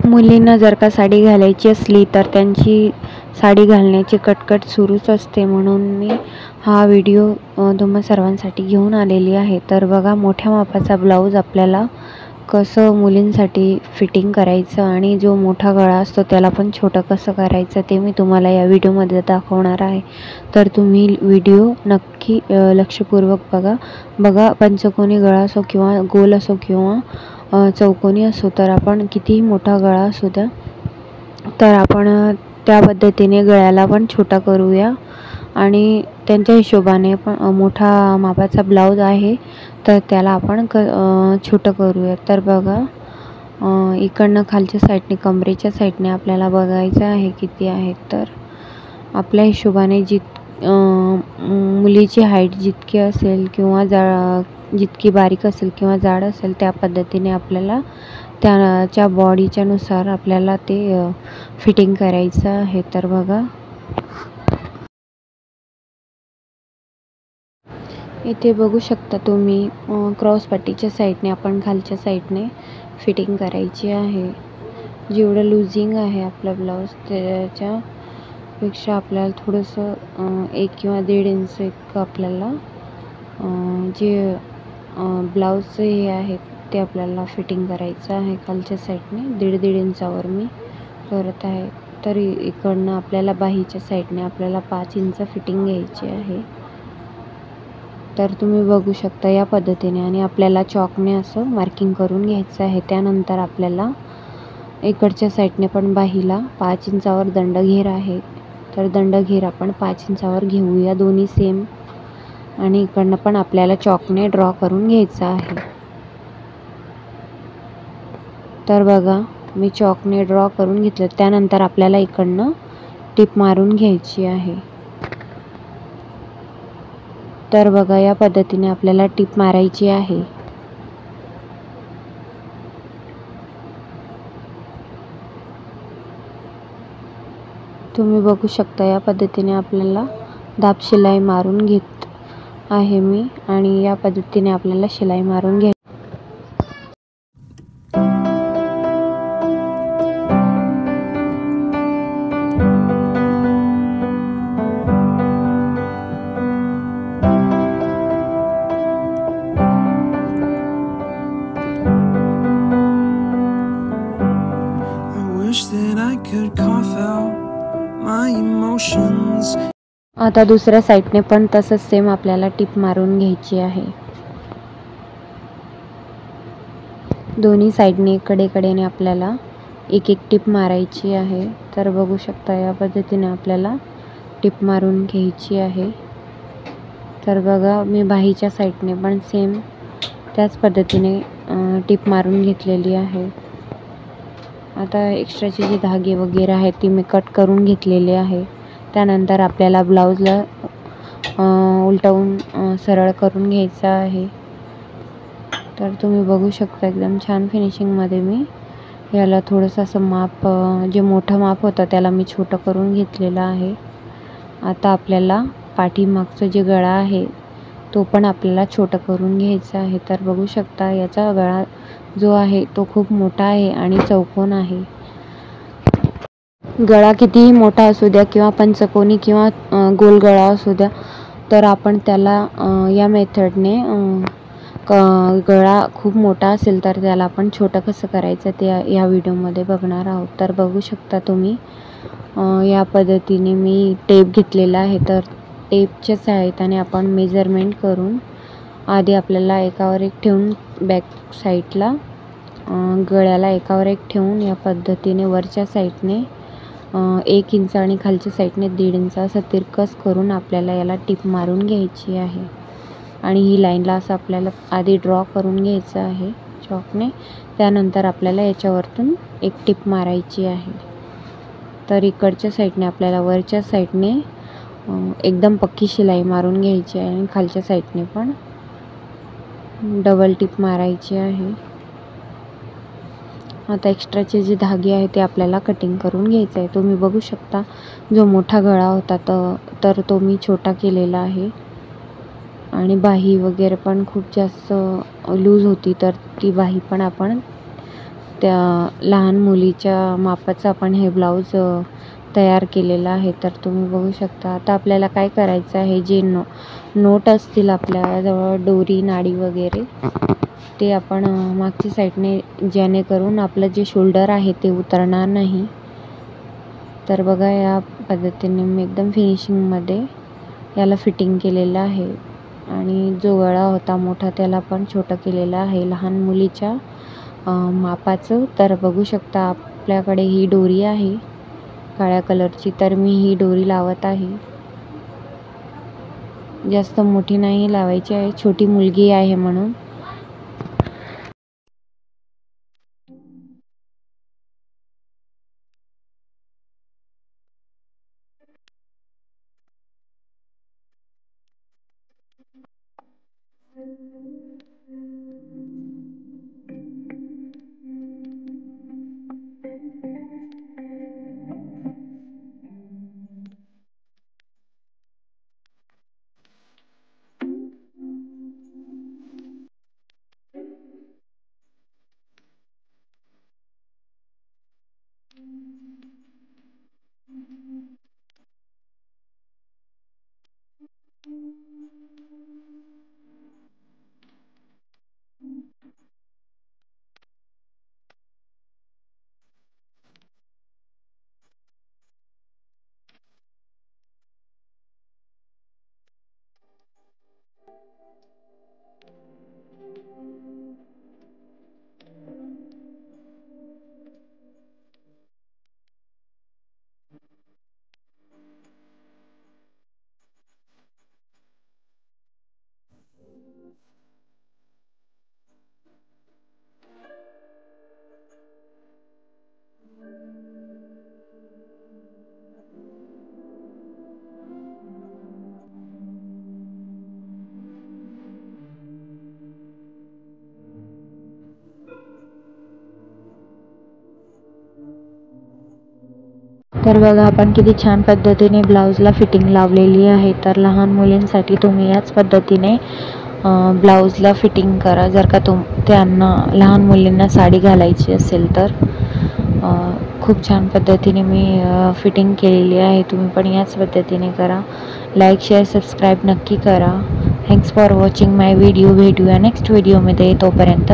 मुलींना जर का साडी घालायची असली तर त्यांची साडी घालण्याची कटकट सुरूच असते, म्हणून मी हा व्हिडिओ तुम्हा सर्वांसाठी घेऊन आलेली आहे. तर बघा, मोठ्या मापाचा ब्लाऊज आपल्याला कसं मुलींसाठी फिटिंग करायचं आणि जो मोठा गळा असतो त्याला पण छोटं कसं करायचं ते मी तुम्हाला या व्हिडिओमध्ये दाखवणार आहे. तर तुम्ही व्हिडिओ नक्की लक्षपूर्वक बघा. पंचकोनी गळा असो किंवा गोल असो किंवा चौकोनी असो, तर आपण कितीही मोठा गळा असू द्या तर आपण त्या पद्धतीने गळ्याला पण छोटा करूया. आणि त्यांच्या हिशोबाने पण मोठा मापाचा ब्लाऊज आहे तर त्याला आपण छोटं करूया. तर बघा, इकडनं खालच्या साईडने कमरेच्या साईडने आपल्याला बघायचं आहे किती आहेत. तर आपल्या हिशोबाने मुलीची हाईट जितकी असेल किंवा जितकी बारीक असेल किंवा जाड असेल त्या पद्धतीने आपल्याला त्याच्या बॉडीच्या नुसार आपल्याला ते फिटिंग करायचं आहे. तर बघा, इथे बघू शकता तुम्ही, क्रॉस पट्टीच्या साईडने आपण खालच्या साईडने फिटिंग करायची आहे. जेवढं लूजिंग आहे आपला ब्लाऊज त्याच्यापेक्षा आपल्याला थोडंसं 1 किंवा 1.5 इंच इतकं आपल्याला जे ब्लाऊजचं हे आहे ते आपल्याला फिटिंग करायचं आहे. खालच्या साईडने 1.5 इंचावर मी करत आहे. तर इकडनं आपल्याला बाहीच्या साईडने आपल्याला 5 इंच फिटिंग घ्यायची आहे. तर तुम्ही बघू शकता या पद्धतीने, आणि आपल्याला चॉकने असं मार्किंग करून घ्यायचं आहे. त्यानंतर आपल्याला इकडच्या साईडने पण बाहीला 5 इंचावर दंडघेर आहे, तर दंडघेर आपण 5 इंचावर घेऊया, दोन्ही सेम. आणि इकडनं पण आपल्याला चॉकने ड्रॉ करून घ्यायचं आहे. तर बघा, मी चॉकने ड्रॉ करून घेतलं. त्यानंतर आपल्याला इकडनं टिप मारून घ्यायची आहे. तर बघा, या पद्धतीने आपल्याला टिप मारायची आहे. तुम्ही बघू शकता या पद्धतीने आपल्याला दाब शिलाई मारून घेत आहे मी, आणि या पद्धतीने आपल्याला शिलाई मारून घ्यायची. आता दुसऱ्या साईडने पण तसंच सेम आपल्याला टिप मारून घ्यायची आहे. दोन्ही साईडने कडेकडेने आपल्याला एक टिप मारायची आहे. तर बघू शकता या पद्धतीने आपल्याला टिप मारून घ्यायची आहे. तर बघा, मी बाहीच्या साईडने पण सेम त्याच पद्धतीने टिप मारून घेतलेली आहे. आता एक्स्ट्राचे जे धागे वगैरे आहेत ती मी कट करून घेतलेले आहे. त्यानंतर आपल्याला ब्लाऊजला उलटवून सरळ करून घ्यायचं आहे. तर तुम्ही बघू शकता एकदम छान फिनिशिंगमध्ये मी याला थोडंसं असं माप, जे मोठं माप होतं त्याला मी छोटं करून घेतलेलं आहे. आता आपल्याला पाठीमागचं जे गळा आहे तो पण आपल्याला छोटं करून घ्यायचा आहे. तर बघू शकता याचा गळा जो आहे तो खूप मोठा आहे आणि चौकोन आहे. गळा कितीही मोठा असू द्या किंवा पंचकोनी किंवा गोल गळा असू द्या, तर आपण त्याला या मेथडने गळा खूप मोठा असेल तर त्याला आपण छोटं कसं करायचं ते या व्हिडिओमध्ये बघणार आहोत. तर बघू शकता तुम्ही, या पद्धतीने मी टेप घेतलेला आहे. तर टेपच्या सहाय्याने आपण मेजरमेंट करून आधी आपल्याला एकावर एक ठेवून बॅक साईडला गळ्याला एकावर एक ठेवून या पद्धतीने वरच्या साईडने 1 इंच आणि खालच्या साईडने 1.5 इंच असं तिरकस करून आपल्याला याला टिप मारून घ्यायची आहे. आणि ही लाईनला असं आपल्याला आधी ड्रॉ करून घ्यायचं आहे चॉकने. त्यानंतर आपल्याला याच्यावरतून एक टिप मारायची आहे. तर इकडच्या साईडने आपल्याला वरच्या साईडने एकदम पक्की शिलाई मारून घ्यायची आहे आणि खालच्या साईडने पण डबल टिप मारायची आहे. आता एक्स्ट्राचे जे धागे आहेत ते आपल्याला कटिंग करून घ्यायचं आहे. तुम्ही बघू शकता जो मोठा गळा होता तर तो मी छोटा केलेला आहे. आणि बाही वगैरे पण खूप जास्त लूज होती, तर ती बाही पण आपण त्या लहान मुलीच्या मापाचा आपण हे ब्लाऊज तयार केलेला आहे. तर तुम्ही बघू शकता. आता आपल्याला काय करायचं आहे, जे नोट असतील आपल्याजवळ, दोरी नाडी वगैरे, ते आपण मागच्या साईडने, जेणेकरून आपलं जे शोल्डर आहे ते उतरणार नाही. तर बघा, या पद्धतीने मी एकदम फिनिशिंगमध्ये याला फिटिंग केलेलं आहे. आणि जो गळा होता मोठा त्याला पण छोटं केलेलं आहे लहान मुलीच्या मापाचं. तर बघू शकता आपल्याकडे ही डोरी आहे काळ्या कलरची. तर मी ही डोरी लावत आहे. जास्त मोठी नाही लावायची आहे, छोटी मुलगी आहे म्हणून. तर बघा, आपण किती छान पद्धतीने ब्लाऊजला फिटिंग लावलेली आहे. तर लहान मुलींसाठी तुम्ही याच पद्धतीने ब्लाऊजला फिटिंग करा, जर का त्यांना, लहान मुलींना साडी घालायची असेल तर. खूप छान पद्धतीने मी फिटिंग केलेली आहे. तुम्ही पण याच पद्धतीने करा. लाईक, शेअर, सबस्क्राईब नक्की करा. Thanks for watching my video. भेटूया नेक्स्ट व्हिडिओमध्ये. तोपर्यंत